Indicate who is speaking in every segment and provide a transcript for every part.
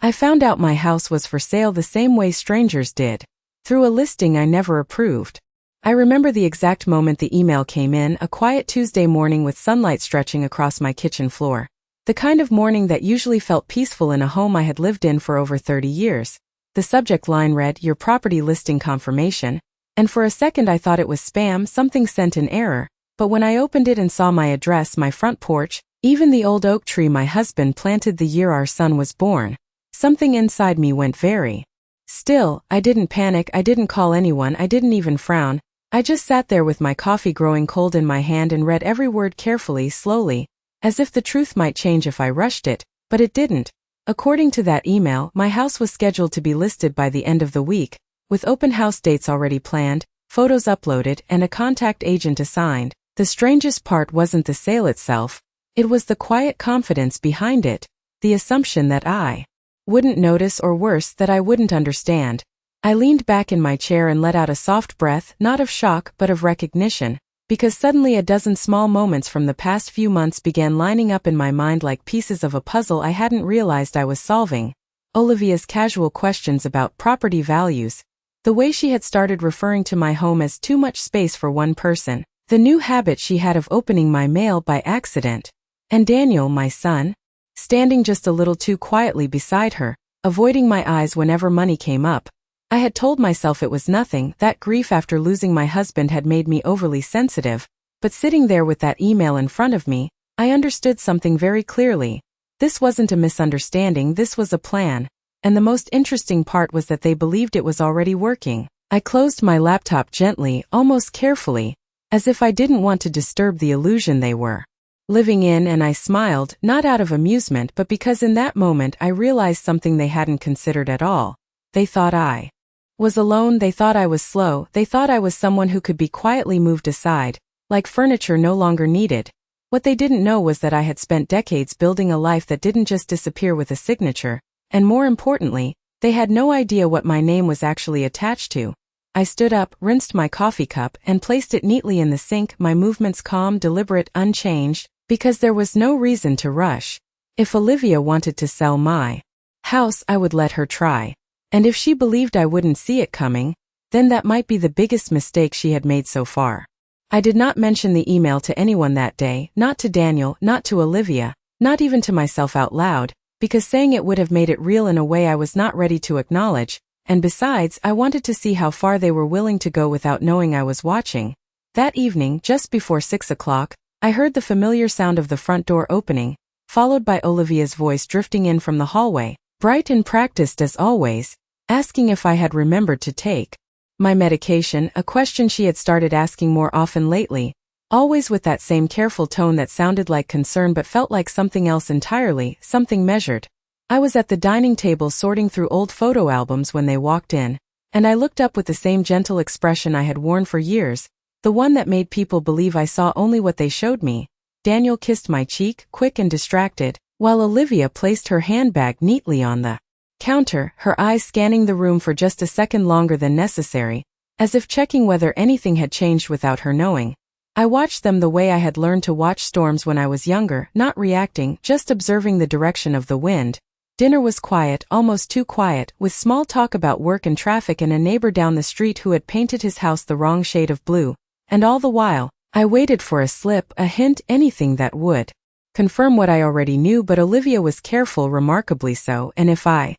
Speaker 1: I found out my house was for sale the same way strangers did, through a listing I never approved. I remember the exact moment the email came in, a quiet Tuesday morning with sunlight stretching across my kitchen floor. The kind of morning that usually felt peaceful in a home I had lived in for over 30 years. The subject line read, "Your property listing confirmation," and for a second I thought it was spam, something sent in error. But when I opened it and saw my address, my front porch, even the old oak tree my husband planted the year our son was born, something inside me went very still. I didn't panic, I didn't call anyone, I didn't even frown. I just sat there with my coffee growing cold in my hand and read every word carefully, slowly, as if the truth might change if I rushed it, but it didn't. According to that email, my house was scheduled to be listed by the end of the week, with open house dates already planned, photos uploaded, and a contact agent assigned. The strangest part wasn't the sale itself, it was the quiet confidence behind it, the assumption that I wouldn't notice, or worse, that I wouldn't understand. I leaned back in my chair and let out a soft breath, not of shock but of recognition, because suddenly a dozen small moments from the past few months began lining up in my mind like pieces of a puzzle I hadn't realized I was solving. Olivia's casual questions about property values, the way she had started referring to my home as too much space for one person, the new habit she had of opening my mail by accident, and Daniel, my son, standing just a little too quietly beside her, avoiding my eyes whenever money came up. I had told myself it was nothing, that grief after losing my husband had made me overly sensitive, but sitting there with that email in front of me, I understood something very clearly. This wasn't a misunderstanding, this was a plan, and the most interesting part was that they believed it was already working. I closed my laptop gently, almost carefully, as if I didn't want to disturb the illusion they were living in, and I smiled, not out of amusement but because in that moment I realized something they hadn't considered at all. They thought I was alone, they thought I was slow, they thought I was someone who could be quietly moved aside, like furniture no longer needed. What they didn't know was that I had spent decades building a life that didn't just disappear with a signature, and more importantly, they had no idea what my name was actually attached to. I stood up, rinsed my coffee cup, and placed it neatly in the sink, my movements calm, deliberate, unchanged, because there was no reason to rush. If Olivia wanted to sell my house, I would let her try. And if she believed I wouldn't see it coming, then that might be the biggest mistake she had made so far. I did not mention the email to anyone that day, not to Daniel, not to Olivia, not even to myself out loud, because saying it would have made it real in a way I was not ready to acknowledge. And besides, I wanted to see how far they were willing to go without knowing I was watching. That evening, just before 6 o'clock, I heard the familiar sound of the front door opening, followed by Olivia's voice drifting in from the hallway, bright and practiced as always, asking if I had remembered to take my medication, a question she had started asking more often lately, always with that same careful tone that sounded like concern but felt like something else entirely, something measured. I was at the dining table sorting through old photo albums when they walked in, and I looked up with the same gentle expression I had worn for years, the one that made people believe I saw only what they showed me. Daniel kissed my cheek, quick and distracted, while Olivia placed her handbag neatly on the counter, her eyes scanning the room for just a second longer than necessary, as if checking whether anything had changed without her knowing. I watched them the way I had learned to watch storms when I was younger, not reacting, just observing the direction of the wind. Dinner was quiet, almost too quiet, with small talk about work and traffic and a neighbor down the street who had painted his house the wrong shade of blue. And all the while, I waited for a slip, a hint, anything that would confirm what I already knew, but Olivia was careful, remarkably so, and if I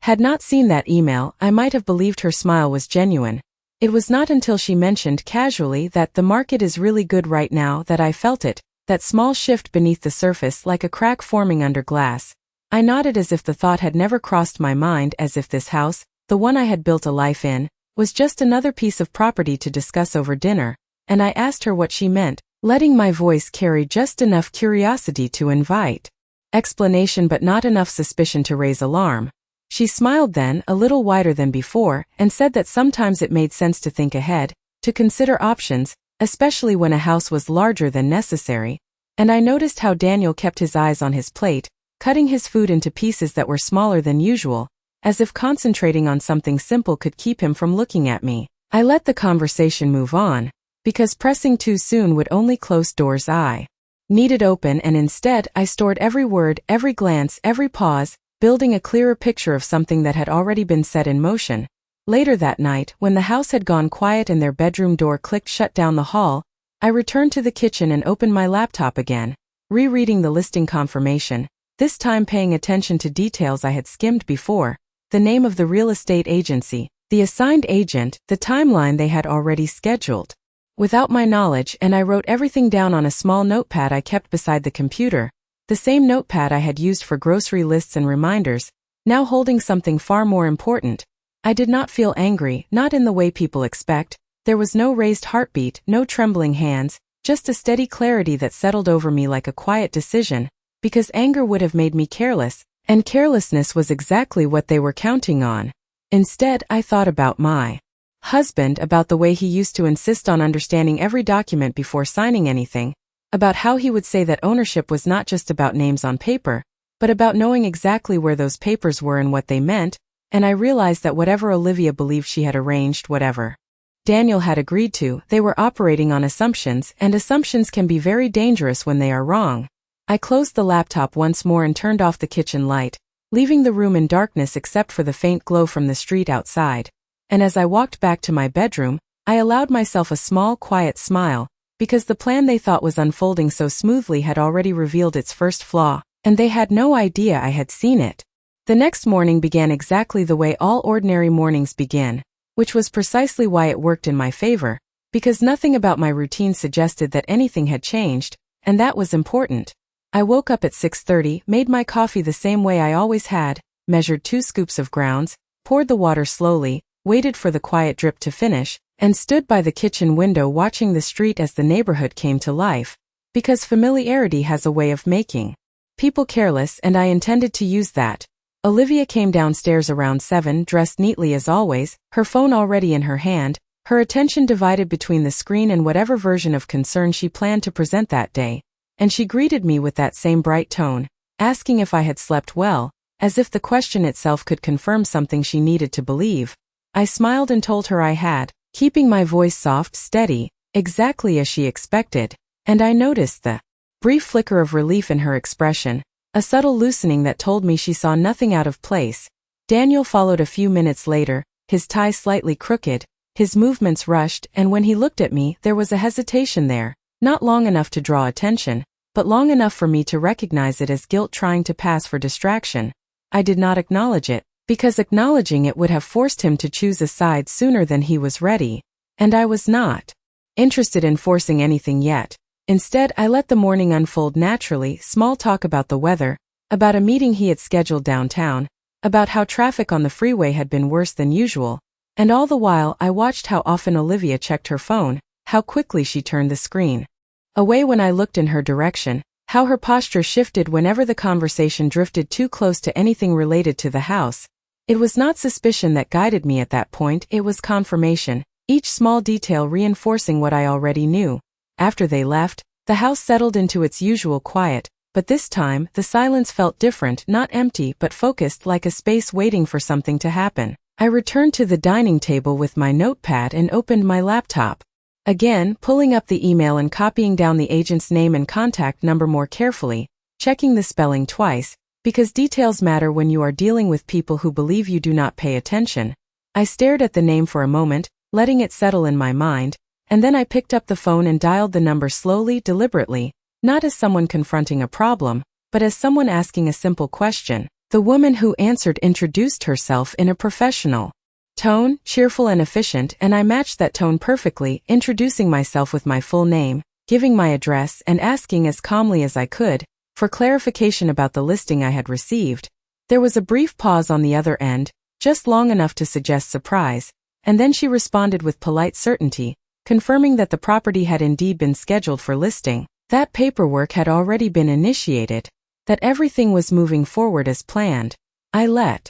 Speaker 1: had not seen that email, I might have believed her smile was genuine. It was not until she mentioned casually that the market is really good right now that I felt it, that small shift beneath the surface like a crack forming under glass. I nodded as if the thought had never crossed my mind, as if this house, the one I had built a life in, was just another piece of property to discuss over dinner, and I asked her what she meant, letting my voice carry just enough curiosity to invite explanation but not enough suspicion to raise alarm. She smiled then, a little wider than before, and said that sometimes it made sense to think ahead, to consider options, especially when a house was larger than necessary, and I noticed how Daniel kept his eyes on his plate, cutting his food into pieces that were smaller than usual, as if concentrating on something simple could keep him from looking at me. I let the conversation move on, because pressing too soon would only close doors I needed open, and instead I stored every word, every glance, every pause, building a clearer picture of something that had already been set in motion. Later that night, when the house had gone quiet and their bedroom door clicked shut down the hall, I returned to the kitchen and opened my laptop again, rereading the listing confirmation, this time paying attention to details I had skimmed before, the name of the real estate agency, the assigned agent, the timeline they had already scheduled. Without my knowledge, and I wrote everything down on a small notepad I kept beside the computer, the same notepad I had used for grocery lists and reminders, now holding something far more important. I did not feel angry, not in the way people expect. There was no raised heartbeat, no trembling hands, just a steady clarity that settled over me like a quiet decision, because anger would have made me careless, and carelessness was exactly what they were counting on. Instead, I thought about my husband, about the way he used to insist on understanding every document before signing anything, about how he would say that ownership was not just about names on paper, but about knowing exactly where those papers were and what they meant, and I realized that whatever Olivia believed she had arranged, whatever Daniel had agreed to, they were operating on assumptions, and assumptions can be very dangerous when they are wrong. I closed the laptop once more and turned off the kitchen light, leaving the room in darkness except for the faint glow from the street outside. And as I walked back to my bedroom, I allowed myself a small, quiet smile, because the plan they thought was unfolding so smoothly had already revealed its first flaw, and they had no idea I had seen it. The next morning began exactly the way all ordinary mornings begin, which was precisely why it worked in my favor, because nothing about my routine suggested that anything had changed, and that was important. I woke up at 6:30, made my coffee the same way I always had, measured 2 scoops of grounds, poured the water slowly, waited for the quiet drip to finish, and stood by the kitchen window watching the street as the neighborhood came to life, because familiarity has a way of making people careless, and I intended to use that. Olivia came downstairs around 7, dressed neatly as always, her phone already in her hand, her attention divided between the screen and whatever version of concern she planned to present that day, and she greeted me with that same bright tone, asking if I had slept well, as if the question itself could confirm something she needed to believe. I smiled and told her I had, keeping my voice soft, steady, exactly as she expected, and I noticed the brief flicker of relief in her expression, a subtle loosening that told me she saw nothing out of place. Daniel followed a few minutes later, his tie slightly crooked, his movements rushed, and when he looked at me, there was a hesitation there, not long enough to draw attention, but long enough for me to recognize it as guilt trying to pass for distraction. I did not acknowledge it, because acknowledging it would have forced him to choose a side sooner than he was ready, and I was not interested in forcing anything yet. Instead, I let the morning unfold naturally, small talk about the weather, about a meeting he had scheduled downtown, about how traffic on the freeway had been worse than usual, and all the while I watched how often Olivia checked her phone, how quickly she turned the screen away when I looked in her direction, how her posture shifted whenever the conversation drifted too close to anything related to the house. It was not suspicion that guided me at that point, it was confirmation, each small detail reinforcing what I already knew. After they left, the house settled into its usual quiet, but this time, the silence felt different, not empty but focused, like a space waiting for something to happen. I returned to the dining table with my notepad and opened my laptop. Again, pulling up the email and copying down the agent's name and contact number more carefully, checking the spelling twice, because details matter when you are dealing with people who believe you do not pay attention. I stared at the name for a moment, letting it settle in my mind, and then I picked up the phone and dialed the number slowly, deliberately, not as someone confronting a problem, but as someone asking a simple question. The woman who answered introduced herself in a professional tone, cheerful and efficient, and I matched that tone perfectly, introducing myself with my full name, giving my address, and asking as calmly as I could for clarification about the listing I had received. There was a brief pause on the other end, just long enough to suggest surprise, and then she responded with polite certainty, confirming that the property had indeed been scheduled for listing, that paperwork had already been initiated, that everything was moving forward as planned. I let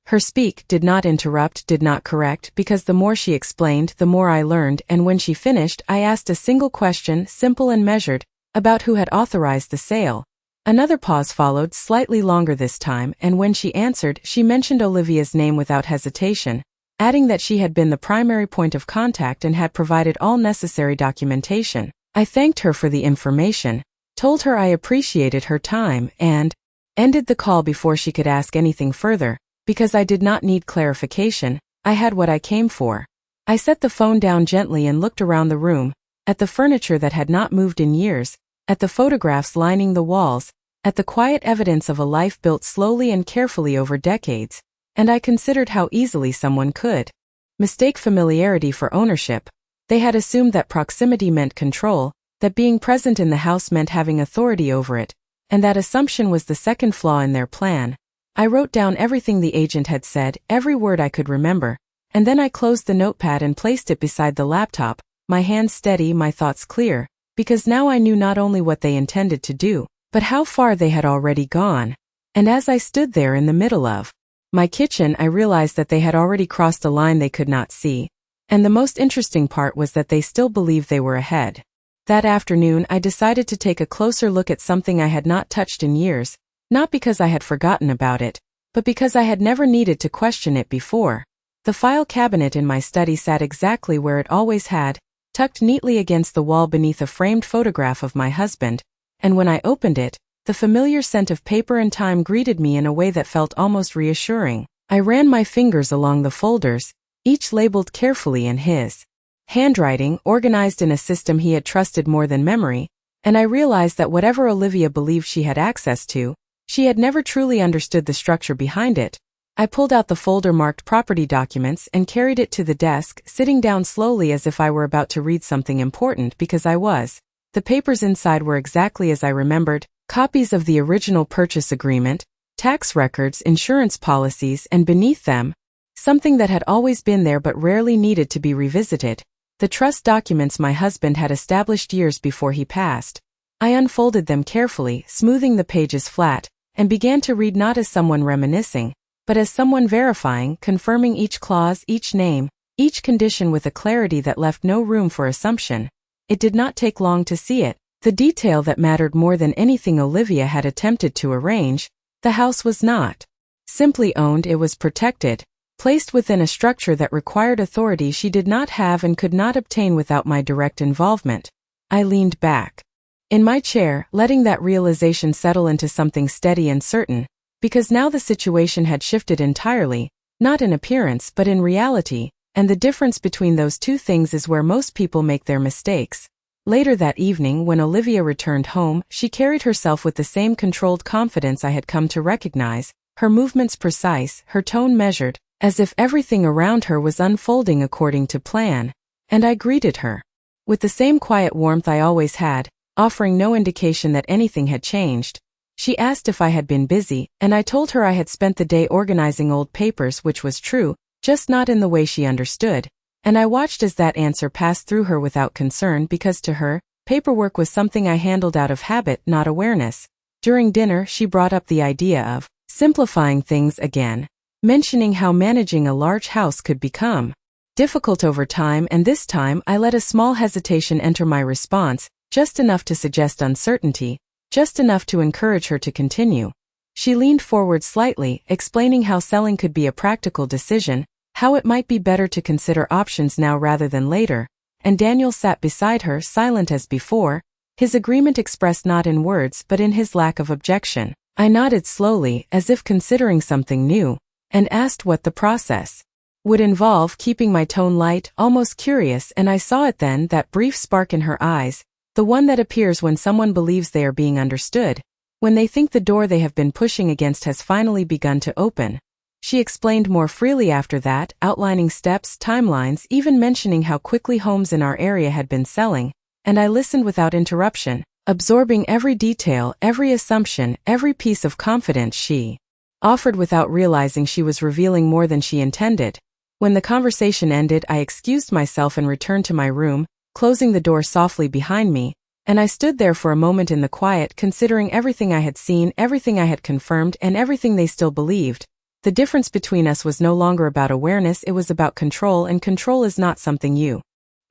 Speaker 1: her speak, did not interrupt, did not correct, because the more she explained, the more I learned, and when she finished, I asked a single question, simple and measured, about who had authorized the sale. Another pause followed, slightly longer this time, and when she answered, she mentioned Olivia's name without hesitation, adding that she had been the primary point of contact and had provided all necessary documentation. I thanked her for the information, told her I appreciated her time, and Ended the call before she could ask anything further, because I did not need clarification. I had what I came for. I set the phone down gently and looked around the room, at the furniture that had not moved in years, at the photographs lining the walls, at the quiet evidence of a life built slowly and carefully over decades, and I considered how easily someone could mistake familiarity for ownership. They had assumed that proximity meant control, that being present in the house meant having authority over it, and that assumption was the second flaw in their plan. I wrote down everything the agent had said, every word I could remember, and then I closed the notepad and placed it beside the laptop, my hands steady, my thoughts clear, because now I knew not only what they intended to do, but how far they had already gone. And as I stood there in the middle of my kitchen, I realized that they had already crossed a line they could not see. And the most interesting part was that they still believed they were ahead. That afternoon, I decided to take a closer look at something I had not touched in years, not because I had forgotten about it, but because I had never needed to question it before. The file cabinet in my study sat exactly where it always had, tucked neatly against the wall beneath a framed photograph of my husband, and when I opened it, the familiar scent of paper and time greeted me in a way that felt almost reassuring. I ran my fingers along the folders, each labeled carefully in his handwriting, organized in a system he had trusted more than memory, and I realized that whatever Olivia believed she had access to, she had never truly understood the structure behind it. I pulled out the folder marked property documents and carried it to the desk, sitting down slowly as if I were about to read something important, because I was. The papers inside were exactly as I remembered, copies of the original purchase agreement, tax records, insurance policies, and beneath them, something that had always been there but rarely needed to be revisited, the trust documents my husband had established years before he passed. I unfolded them carefully, smoothing the pages flat, and began to read not as someone reminiscing, but as someone verifying, confirming each clause, each name, each condition with a clarity that left no room for assumption. It did not take long to see it. The detail that mattered more than anything Olivia had attempted to arrange. The house was not simply owned, it was protected, placed within a structure that required authority she did not have and could not obtain without my direct involvement. I leaned back in my chair, letting that realization settle into something steady and certain, because now the situation had shifted entirely, not in appearance but in reality, and the difference between those two things is where most people make their mistakes. Later that evening, when Olivia returned home, she carried herself with the same controlled confidence I had come to recognize, her movements precise, her tone measured, as if everything around her was unfolding according to plan. And I greeted her with the same quiet warmth I always had, offering no indication that anything had changed. She asked if I had been busy, and I told her I had spent the day organizing old papers, which was true, just not in the way she understood. And I watched as that answer passed through her without concern, because to her, paperwork was something I handled out of habit, not awareness. During dinner, she brought up the idea of simplifying things again, mentioning how managing a large house could become difficult over time, and this time I let a small hesitation enter my response, just enough to suggest uncertainty, just enough to encourage her to continue. She leaned forward slightly, explaining how selling could be a practical decision, how it might be better to consider options now rather than later, and Daniel sat beside her, silent as before, his agreement expressed not in words but in his lack of objection. I nodded slowly, as if considering something new, and asked what the process would involve, keeping my tone light, almost curious, and I saw it then, that brief spark in her eyes, the one that appears when someone believes they are being understood, when they think the door they have been pushing against has finally begun to open. She explained more freely after that, outlining steps, timelines, even mentioning how quickly homes in our area had been selling, and I listened without interruption, absorbing every detail, every assumption, every piece of confidence she offered without realizing she was revealing more than she intended. When the conversation ended, I excused myself and returned to my room, closing the door softly behind me, and I stood there for a moment in the quiet, considering everything I had seen, everything I had confirmed, and everything they still believed. The difference between us was no longer about awareness, it was about control, and control is not something you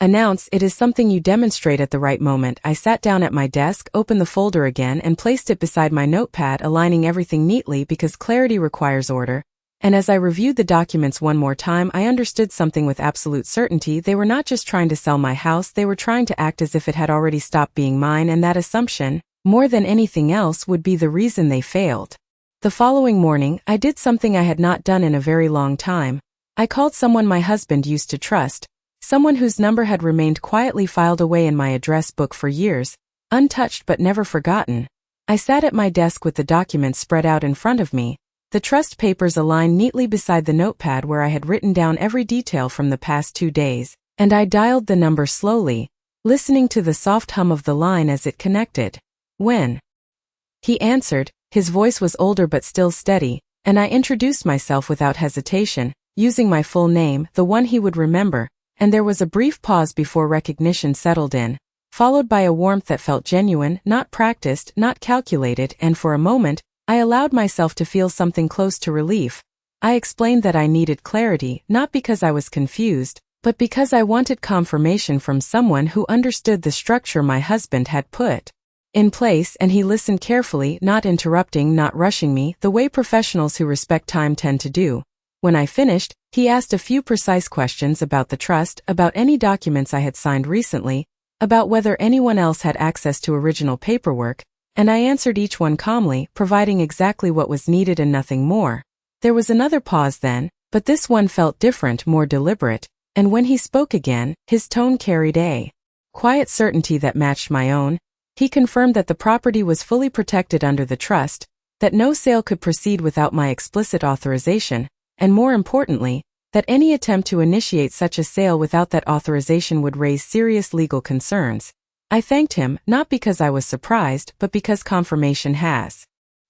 Speaker 1: announce, it is something you demonstrate at the right moment. I sat down at my desk, opened the folder again, and placed it beside my notepad, aligning everything neatly because clarity requires order. And as I reviewed the documents one more time, I understood something with absolute certainty. They were not just trying to sell my house, they were trying to act as if it had already stopped being mine, and that assumption, more than anything else, would be the reason they failed. The following morning, I did something I had not done in a very long time. I called someone my husband used to trust, someone whose number had remained quietly filed away in my address book for years, untouched but never forgotten. I sat at my desk with the documents spread out in front of me, the trust papers aligned neatly beside the notepad where I had written down every detail from the past 2 days, and I dialed the number slowly, listening to the soft hum of the line as it connected. When he answered, his voice was older but still steady, and I introduced myself without hesitation, using my full name, the one he would remember, and there was a brief pause before recognition settled in, followed by a warmth that felt genuine, not practiced, not calculated, and for a moment, I allowed myself to feel something close to relief. I explained that I needed clarity, not because I was confused, but because I wanted confirmation from someone who understood the structure my husband had put in place, and he listened carefully, not interrupting, not rushing me, the way professionals who respect time tend to do. When I finished, he asked a few precise questions about the trust, about any documents I had signed recently, about whether anyone else had access to original paperwork, and I answered each one calmly, providing exactly what was needed and nothing more. There was another pause then, but this one felt different, more deliberate, and when he spoke again, his tone carried a quiet certainty that matched my own. He confirmed that the property was fully protected under the trust, that no sale could proceed without my explicit authorization, and more importantly, that any attempt to initiate such a sale without that authorization would raise serious legal concerns. I thanked him, not because I was surprised, but because confirmation has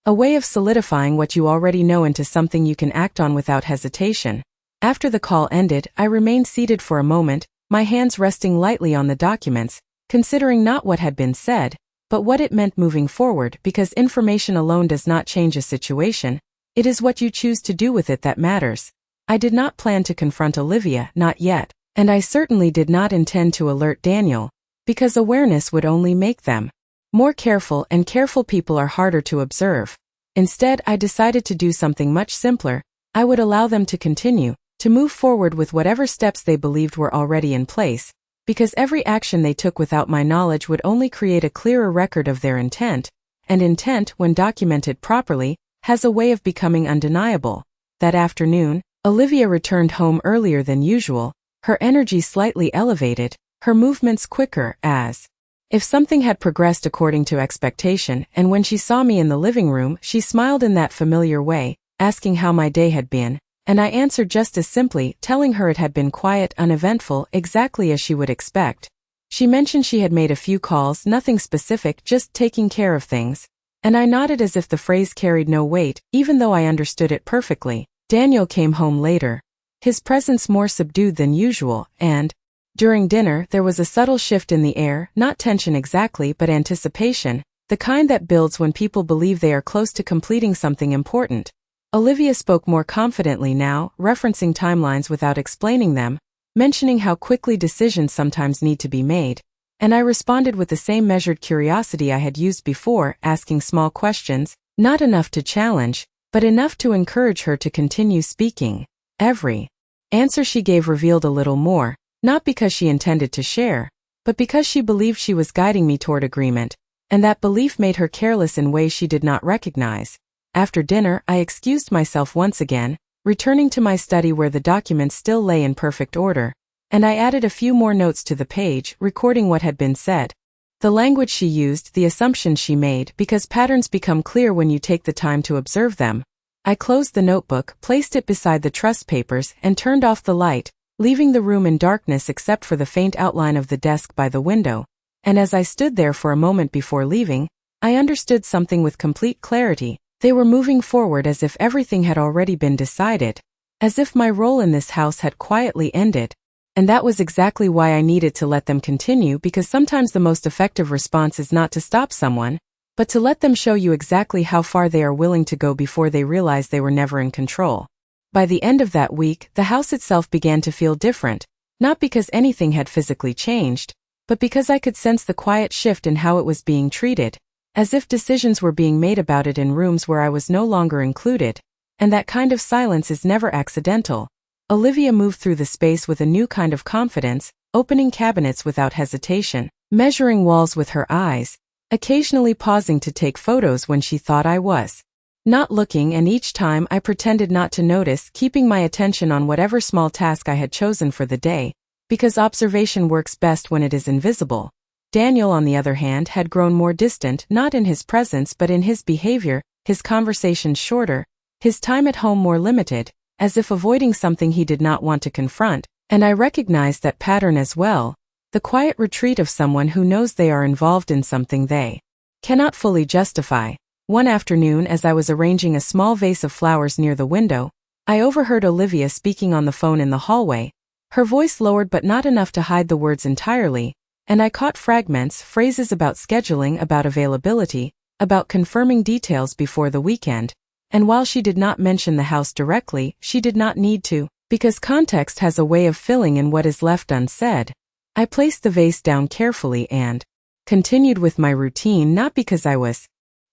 Speaker 1: a way of solidifying what you already know into something you can act on without hesitation. After the call ended, I remained seated for a moment, my hands resting lightly on the documents, considering not what had been said, but what it meant moving forward, because information alone does not change a situation. It is what you choose to do with it that matters. I did not plan to confront Olivia, not yet, and I certainly did not intend to alert Daniel, because awareness would only make them more careful, and careful people are harder to observe. Instead, I decided to do something much simpler. I would allow them to continue, to move forward with whatever steps they believed were already in place, because every action they took without my knowledge would only create a clearer record of their intent, and intent, when documented properly, has a way of becoming undeniable. That afternoon, Olivia returned home earlier than usual, her energy slightly elevated, her movements quicker, as if something had progressed according to expectation, and when she saw me in the living room, she smiled in that familiar way, asking how my day had been, and I answered just as simply, telling her it had been quiet, uneventful, exactly as she would expect. She mentioned she had made a few calls, nothing specific, just taking care of things, and I nodded as if the phrase carried no weight, even though I understood it perfectly. Daniel came home later, his presence more subdued than usual, and during dinner there was a subtle shift in the air, not tension exactly but anticipation, the kind that builds when people believe they are close to completing something important. Olivia spoke more confidently now, referencing timelines without explaining them, mentioning how quickly decisions sometimes need to be made, and I responded with the same measured curiosity I had used before, asking small questions, not enough to challenge, but enough to encourage her to continue speaking. Every answer she gave revealed a little more, not because she intended to share, but because she believed she was guiding me toward agreement, and that belief made her careless in ways she did not recognize. After dinner, I excused myself once again, returning to my study where the documents still lay in perfect order, and I added a few more notes to the page, recording what had been said, the language she used, the assumptions she made, because patterns become clear when you take the time to observe them. I closed the notebook, placed it beside the trust papers, and turned off the light, leaving the room in darkness except for the faint outline of the desk by the window. And as I stood there for a moment before leaving, I understood something with complete clarity. They were moving forward as if everything had already been decided, as if my role in this house had quietly ended. And that was exactly why I needed to let them continue, because sometimes the most effective response is not to stop someone, but to let them show you exactly how far they are willing to go before they realize they were never in control. By the end of that week, the house itself began to feel different, not because anything had physically changed, but because I could sense the quiet shift in how it was being treated, as if decisions were being made about it in rooms where I was no longer included, and that kind of silence is never accidental. Olivia moved through the space with a new kind of confidence, opening cabinets without hesitation, measuring walls with her eyes, occasionally pausing to take photos when she thought I was not looking, and each time I pretended not to notice, keeping my attention on whatever small task I had chosen for the day, because observation works best when it is invisible. Daniel, on the other hand, had grown more distant, not in his presence but in his behavior, his conversations shorter, his time at home more limited, as if avoiding something he did not want to confront, and I recognized that pattern as well, the quiet retreat of someone who knows they are involved in something they cannot fully justify. One afternoon, as I was arranging a small vase of flowers near the window, I overheard Olivia speaking on the phone in the hallway, her voice lowered but not enough to hide the words entirely, and I caught fragments, phrases about scheduling, about availability, about confirming details before the weekend, and while she did not mention the house directly, she did not need to, because context has a way of filling in what is left unsaid. I placed the vase down carefully and continued with my routine, not because I was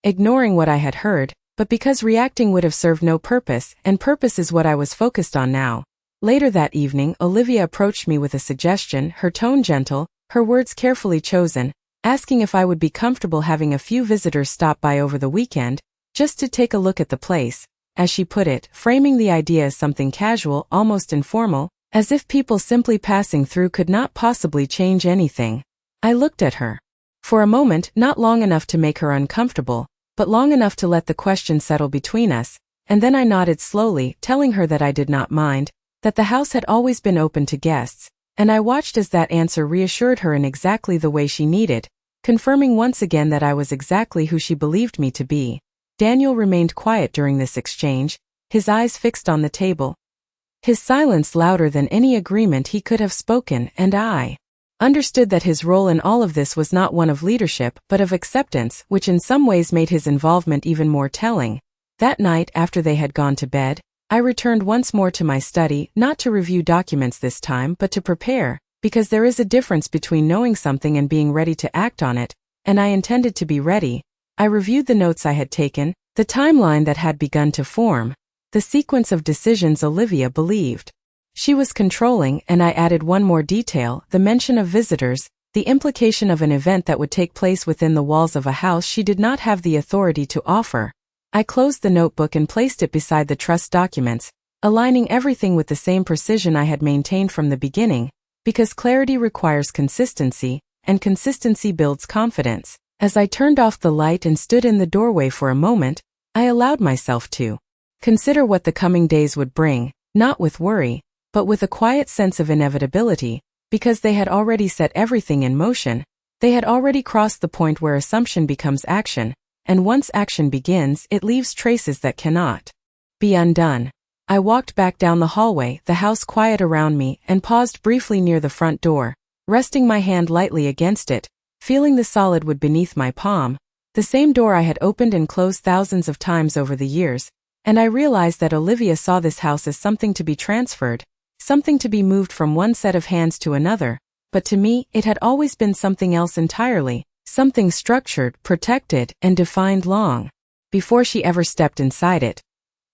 Speaker 1: ignoring what I had heard, but because reacting would have served no purpose, and purpose is what I was focused on now. Later that evening, Olivia approached me with a suggestion, her tone gentle, her words carefully chosen, asking if I would be comfortable having a few visitors stop by over the weekend, just to take a look at the place, as she put it, framing the idea as something casual, almost informal, as if people simply passing through could not possibly change anything. I looked at her. For a moment, not long enough to make her uncomfortable, but long enough to let the question settle between us, and then I nodded slowly, telling her that I did not mind, that the house had always been open to guests, and I watched as that answer reassured her in exactly the way she needed, confirming once again that I was exactly who she believed me to be. Daniel remained quiet during this exchange, his eyes fixed on the table, his silence louder than any agreement he could have spoken, and I understood that his role in all of this was not one of leadership but of acceptance, which in some ways made his involvement even more telling. That night, after they had gone to bed, I returned once more to my study, not to review documents this time but to prepare, because there is a difference between knowing something and being ready to act on it, and I intended to be ready. I reviewed the notes I had taken, the timeline that had begun to form, the sequence of decisions Olivia believed she was controlling, and I added one more detail, the mention of visitors, the implication of an event that would take place within the walls of a house she did not have the authority to offer. I closed the notebook and placed it beside the trust documents, aligning everything with the same precision I had maintained from the beginning, because clarity requires consistency, and consistency builds confidence. As I turned off the light and stood in the doorway for a moment, I allowed myself to consider what the coming days would bring, not with worry, but with a quiet sense of inevitability, because they had already set everything in motion. They had already crossed the point where assumption becomes action, and once action begins, it leaves traces that cannot be undone. I walked back down the hallway, the house quiet around me, and paused briefly near the front door, resting my hand lightly against it, feeling the solid wood beneath my palm, the same door I had opened and closed thousands of times over the years, and I realized that Olivia saw this house as something to be transferred, something to be moved from one set of hands to another, but to me, it had always been something else entirely, something structured, protected, and defined long before she ever stepped inside it.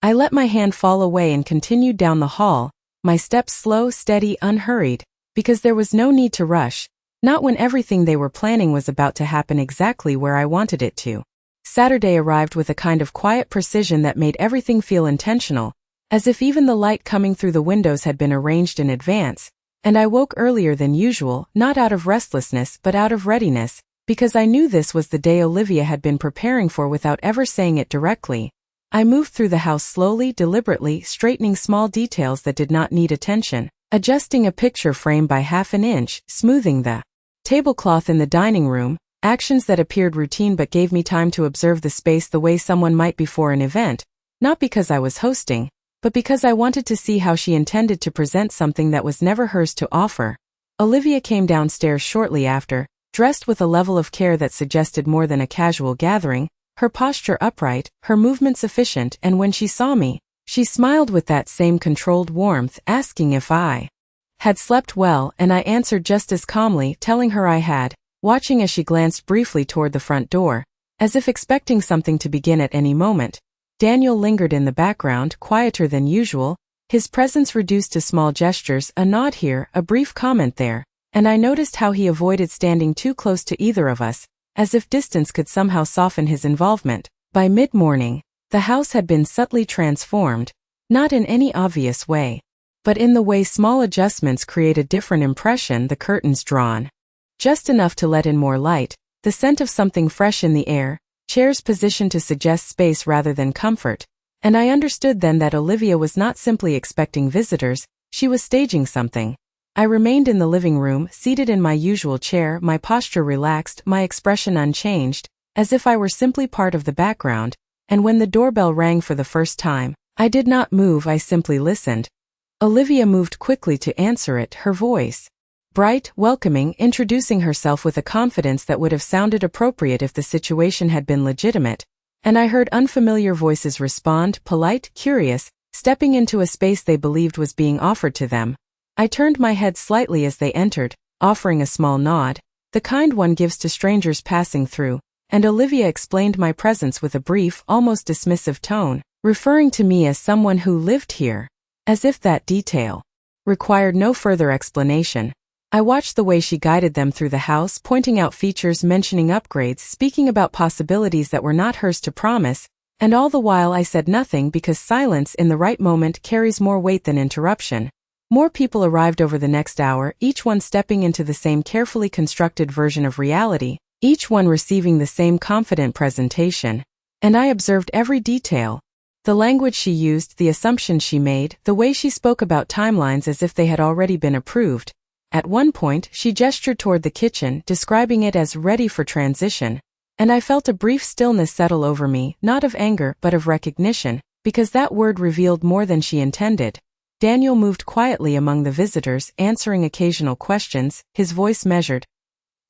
Speaker 1: I let my hand fall away and continued down the hall, my steps slow, steady, unhurried, because there was no need to rush, not when everything they were planning was about to happen exactly where I wanted it to. Saturday arrived with a kind of quiet precision that made everything feel intentional, as if even the light coming through the windows had been arranged in advance, and I woke earlier than usual, not out of restlessness but out of readiness, because I knew this was the day Olivia had been preparing for without ever saying it directly. I moved through the house slowly, deliberately, straightening small details that did not need attention, adjusting a picture frame by half an inch, smoothing the tablecloth in the dining room, actions that appeared routine but gave me time to observe the space the way someone might before an event, not because I was hosting, but because I wanted to see how she intended to present something that was never hers to offer. Olivia came downstairs shortly after, dressed with a level of care that suggested more than a casual gathering, her posture upright, her movements efficient, and when she saw me, she smiled with that same controlled warmth, asking if I had slept well, and I answered just as calmly, telling her I had, watching as she glanced briefly toward the front door, as if expecting something to begin at any moment. Daniel lingered in the background, quieter than usual, his presence reduced to small gestures, a nod here, a brief comment there, and I noticed how he avoided standing too close to either of us, as if distance could somehow soften his involvement. By mid-morning, The house had been subtly transformed, not in any obvious way, but in the way small adjustments create a different impression. The curtains drawn just enough to let in more light, the scent of something fresh in the air, chairs positioned to suggest space rather than comfort, and I understood then that Olivia was not simply expecting visitors, she was staging something. I remained in the living room, seated in my usual chair, my posture relaxed, my expression unchanged, as if I were simply part of the background, and when the doorbell rang for the first time, I did not move, I simply listened. Olivia moved quickly to answer it, her voice bright, welcoming, introducing herself with a confidence that would have sounded appropriate if the situation had been legitimate, and I heard unfamiliar voices respond, polite, curious, stepping into a space they believed was being offered to them. I turned my head slightly as they entered, offering a small nod, the kind one gives to strangers passing through, and Olivia explained my presence with a brief, almost dismissive tone, referring to me as someone who lived here, as if that detail required no further explanation. I watched the way she guided them through the house, pointing out features, mentioning upgrades, speaking about possibilities that were not hers to promise, and all the while I said nothing because silence in the right moment carries more weight than interruption. More people arrived over the next hour, each one stepping into the same carefully constructed version of reality, each one receiving the same confident presentation. And I observed every detail. The language she used, the assumptions she made, the way she spoke about timelines as if they had already been approved. At one point, she gestured toward the kitchen, describing it as ready for transition, and I felt a brief stillness settle over me, not of anger but of recognition, because that word revealed more than she intended. Daniel moved quietly among the visitors, answering occasional questions, his voice measured,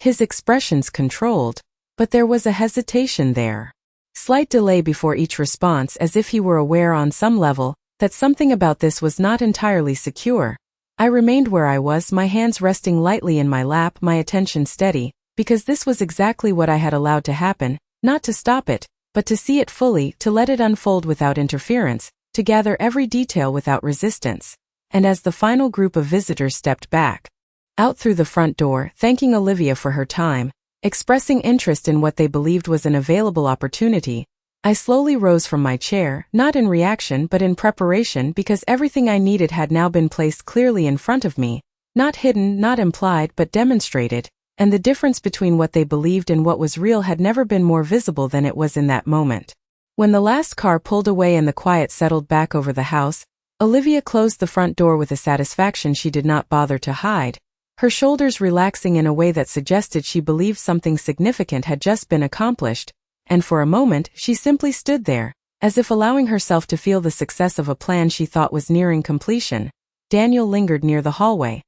Speaker 1: his expressions controlled, but there was a hesitation there. Slight delay before each response, as if he were aware on some level that something about this was not entirely secure. I remained where I was, my hands resting lightly in my lap, my attention steady, because this was exactly what I had allowed to happen, not to stop it, but to see it fully, to let it unfold without interference, to gather every detail without resistance. And as the final group of visitors stepped back, out through the front door, thanking Olivia for her time, expressing interest in what they believed was an available opportunity, I slowly rose from my chair, not in reaction but in preparation because everything I needed had now been placed clearly in front of me, not hidden, not implied but demonstrated, and the difference between what they believed and what was real had never been more visible than it was in that moment. When the last car pulled away and the quiet settled back over the house, Olivia closed the front door with a satisfaction she did not bother to hide, her shoulders relaxing in a way that suggested she believed something significant had just been accomplished. And for a moment, she simply stood there, as if allowing herself to feel the success of a plan she thought was nearing completion. Daniel lingered near the hallway,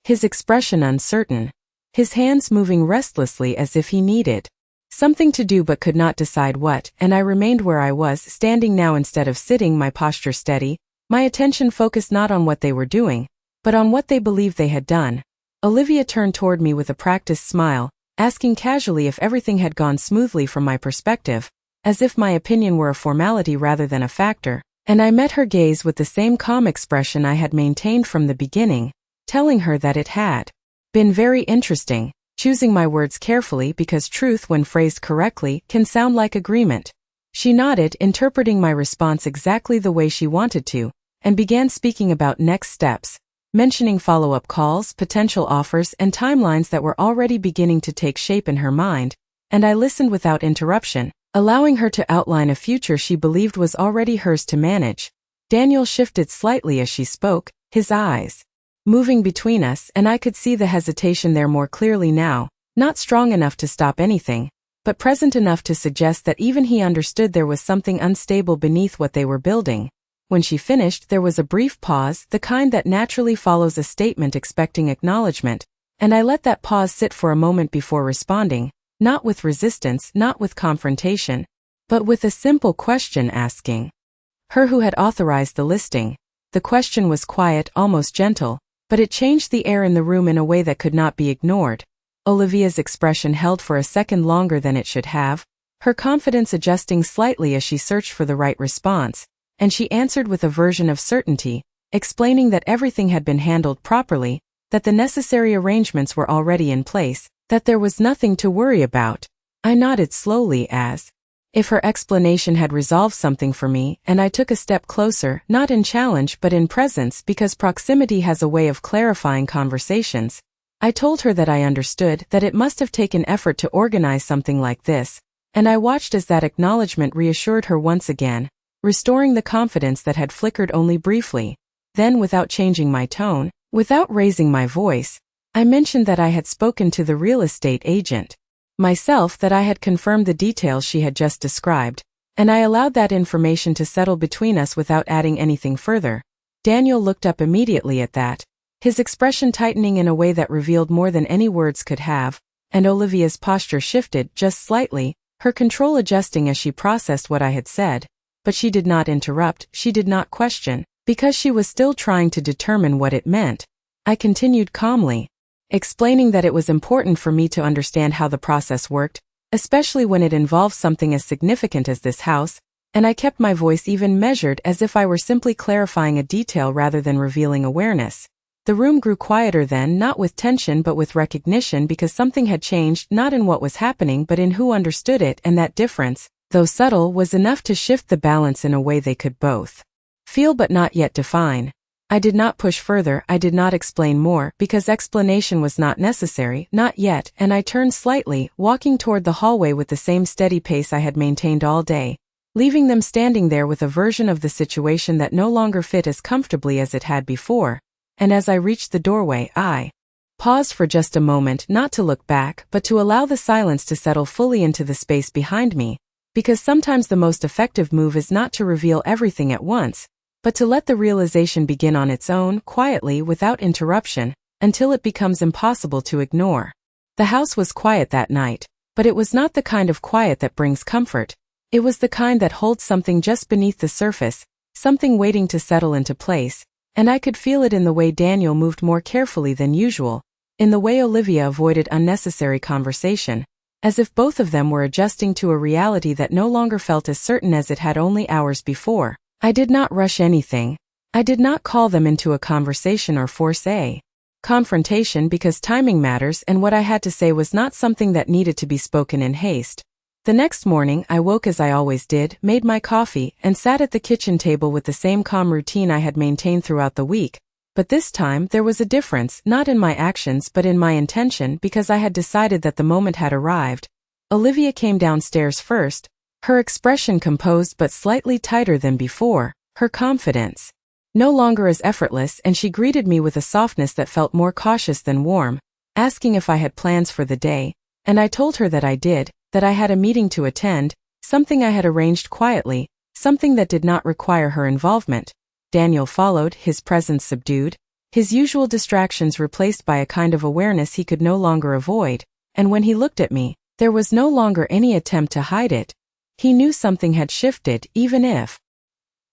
Speaker 1: his expression uncertain, his hands moving restlessly as if he needed something to do but could not decide what, and I remained where I was, standing now instead of sitting, my posture steady, my attention focused not on what they were doing, but on what they believed they had done. Olivia turned toward me with a practiced smile, asking casually if everything had gone smoothly from my perspective, as if my opinion were a formality rather than a factor, and I met her gaze with the same calm expression I had maintained from the beginning, telling her that it had been very interesting, choosing my words carefully because truth, when phrased correctly, can sound like agreement. She nodded, interpreting my response exactly the way she wanted to, and began speaking about next steps, mentioning follow-up calls, potential offers, and timelines that were already beginning to take shape in her mind, and I listened without interruption, allowing her to outline a future she believed was already hers to manage. Daniel shifted slightly as she spoke, his eyes moving between us, and I could see the hesitation there more clearly now, not strong enough to stop anything, but present enough to suggest that even he understood there was something unstable beneath what they were building. When she finished, there was a brief pause, the kind that naturally follows a statement expecting acknowledgement, and I let that pause sit for a moment before responding, not with resistance, not with confrontation, but with a simple question, asking her who had authorized the listing. The question was quiet, almost gentle, but it changed the air in the room in a way that could not be ignored. Olivia's expression held for a second longer than it should have, her confidence adjusting slightly as she searched for the right response, and she answered with a version of certainty, explaining that everything had been handled properly, that the necessary arrangements were already in place, that there was nothing to worry about. I nodded slowly as If her explanation had resolved something for me, and I took a step closer, not in challenge but in presence because proximity has a way of clarifying conversations, I told her that I understood that it must have taken effort to organize something like this, and I watched as that acknowledgement reassured her once again, restoring the confidence that had flickered only briefly. Then, without changing my tone, without raising my voice, I mentioned that I had spoken to the real estate agent. Myself that I had confirmed the details she had just described, and I allowed that information to settle between us without adding anything further. Daniel looked up immediately at that, his expression tightening in a way that revealed more than any words could have, and Olivia's posture shifted just slightly, her control adjusting as she processed what I had said, but she did not interrupt, she did not question, because she was still trying to determine what it meant. I continued calmly, explaining that it was important for me to understand how the process worked, especially when it involves something as significant as this house, and I kept my voice even measured as if I were simply clarifying a detail rather than revealing awareness. The room grew quieter then, not with tension but with recognition, because something had changed not in what was happening but in who understood it, and that difference, though subtle, was enough to shift the balance in a way they could both feel but not yet define. I did not push further, I did not explain more, because explanation was not necessary, not yet, and I turned slightly, walking toward the hallway with the same steady pace I had maintained all day, leaving them standing there with a version of the situation that no longer fit as comfortably as it had before. And as I reached the doorway, I paused for just a moment, not to look back, but to allow the silence to settle fully into the space behind me, because sometimes the most effective move is not to reveal everything at once, but to let the realization begin on its own, quietly, without interruption, until it becomes impossible to ignore. The house was quiet that night, but it was not the kind of quiet that brings comfort. It was the kind that holds something just beneath the surface, something waiting to settle into place, and I could feel it in the way Daniel moved more carefully than usual, in the way Olivia avoided unnecessary conversation, as if both of them were adjusting to a reality that no longer felt as certain as it had only hours before. I did not rush anything. I did not call them into a conversation or force a confrontation, because timing matters and what I had to say was not something that needed to be spoken in haste. The next morning I woke as I always did, made my coffee, and sat at the kitchen table with the same calm routine I had maintained throughout the week. But this time there was a difference, not in my actions but in my intention, because I had decided that the moment had arrived. Olivia came downstairs first, her expression composed but slightly tighter than before, her confidence no longer as effortless, and she greeted me with a softness that felt more cautious than warm, asking if I had plans for the day, and I told her that I did, that I had a meeting to attend, something I had arranged quietly, something that did not require her involvement. Daniel followed, his presence subdued, his usual distractions replaced by a kind of awareness he could no longer avoid, and when he looked at me, there was no longer any attempt to hide it. He knew something had shifted, even if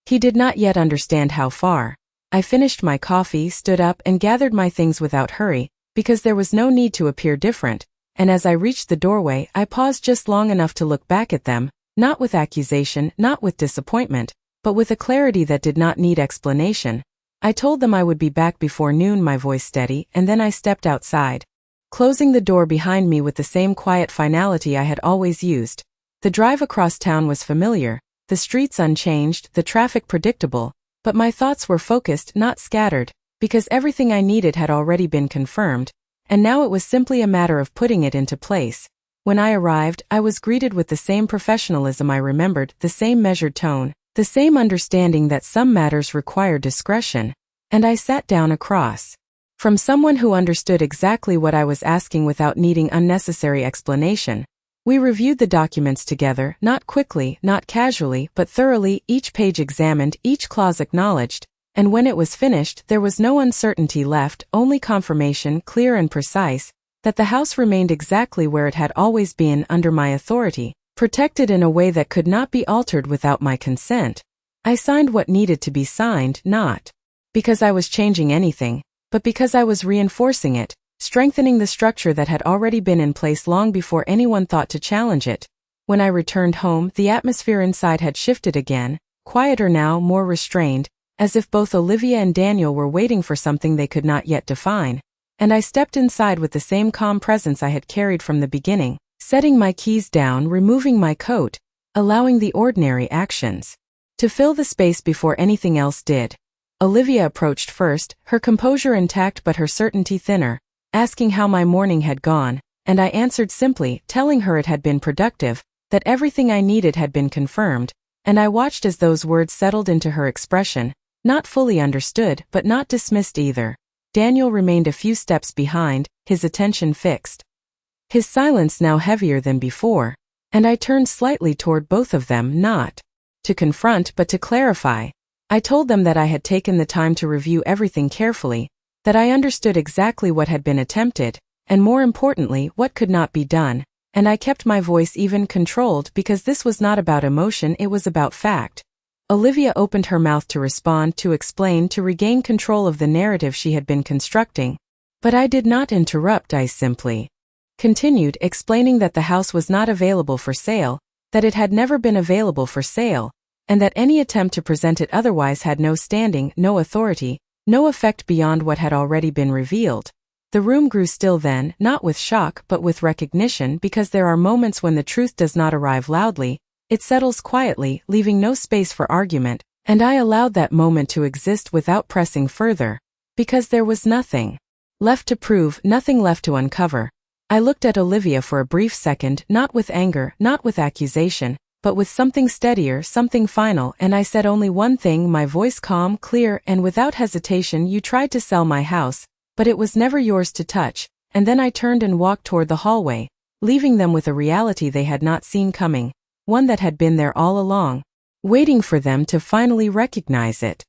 Speaker 1: he did not yet understand how far. I finished my coffee, stood up, and gathered my things without hurry, because there was no need to appear different, and as I reached the doorway, I paused just long enough to look back at them, not with accusation, not with disappointment, but with a clarity that did not need explanation. I told them I would be back before noon, my voice steady, and then I stepped outside, closing the door behind me with the same quiet finality I had always used. The drive across town was familiar, the streets unchanged, the traffic predictable, but my thoughts were focused, not scattered, because everything I needed had already been confirmed, and now it was simply a matter of putting it into place. When I arrived, I was greeted with the same professionalism I remembered, the same measured tone, the same understanding that some matters required discretion, and I sat down across from someone who understood exactly what I was asking without needing unnecessary explanation. We reviewed the documents together, not quickly, not casually, but thoroughly, each page examined, each clause acknowledged, and when it was finished, there was no uncertainty left, only confirmation, clear and precise, that the house remained exactly where it had always been, under my authority, protected in a way that could not be altered without my consent. I signed what needed to be signed, not because I was changing anything, but because I was reinforcing it, strengthening the structure that had already been in place long before anyone thought to challenge it. When I returned home, the atmosphere inside had shifted again, quieter now, more restrained, as if both Olivia and Daniel were waiting for something they could not yet define, and I stepped inside with the same calm presence I had carried from the beginning, setting my keys down, removing my coat, allowing the ordinary actions to fill the space before anything else did. Olivia approached first, her composure intact but her certainty thinner, asking how my morning had gone, and I answered simply, telling her it had been productive, that everything I needed had been confirmed, and I watched as those words settled into her expression, not fully understood but not dismissed either. Daniel remained a few steps behind, his attention fixed. His silence now heavier than before, and I turned slightly toward both of them, not to confront but to clarify. I told them that I had taken the time to review everything carefully, that I understood exactly what had been attempted, and more importantly, what could not be done, and I kept my voice even controlled because this was not about emotion, it was about fact. Olivia opened her mouth to respond, to explain, to regain control of the narrative she had been constructing. But I did not interrupt, I simply continued, explaining that the house was not available for sale, that it had never been available for sale, and that any attempt to present it otherwise had no standing, no authority, no effect beyond what had already been revealed. The room grew still then, not with shock but with recognition, because there are moments when the truth does not arrive loudly, it settles quietly, leaving no space for argument, and I allowed that moment to exist without pressing further, because there was nothing left to prove, nothing left to uncover. I looked at Olivia for a brief second, not with anger, not with accusation, but with something steadier, something final, and I said only one thing, my voice calm, clear, and without hesitation. You tried to sell my house, but it was never yours to touch, and then I turned and walked toward the hallway, leaving them with a reality they had not seen coming, one that had been there all along, waiting for them to finally recognize it.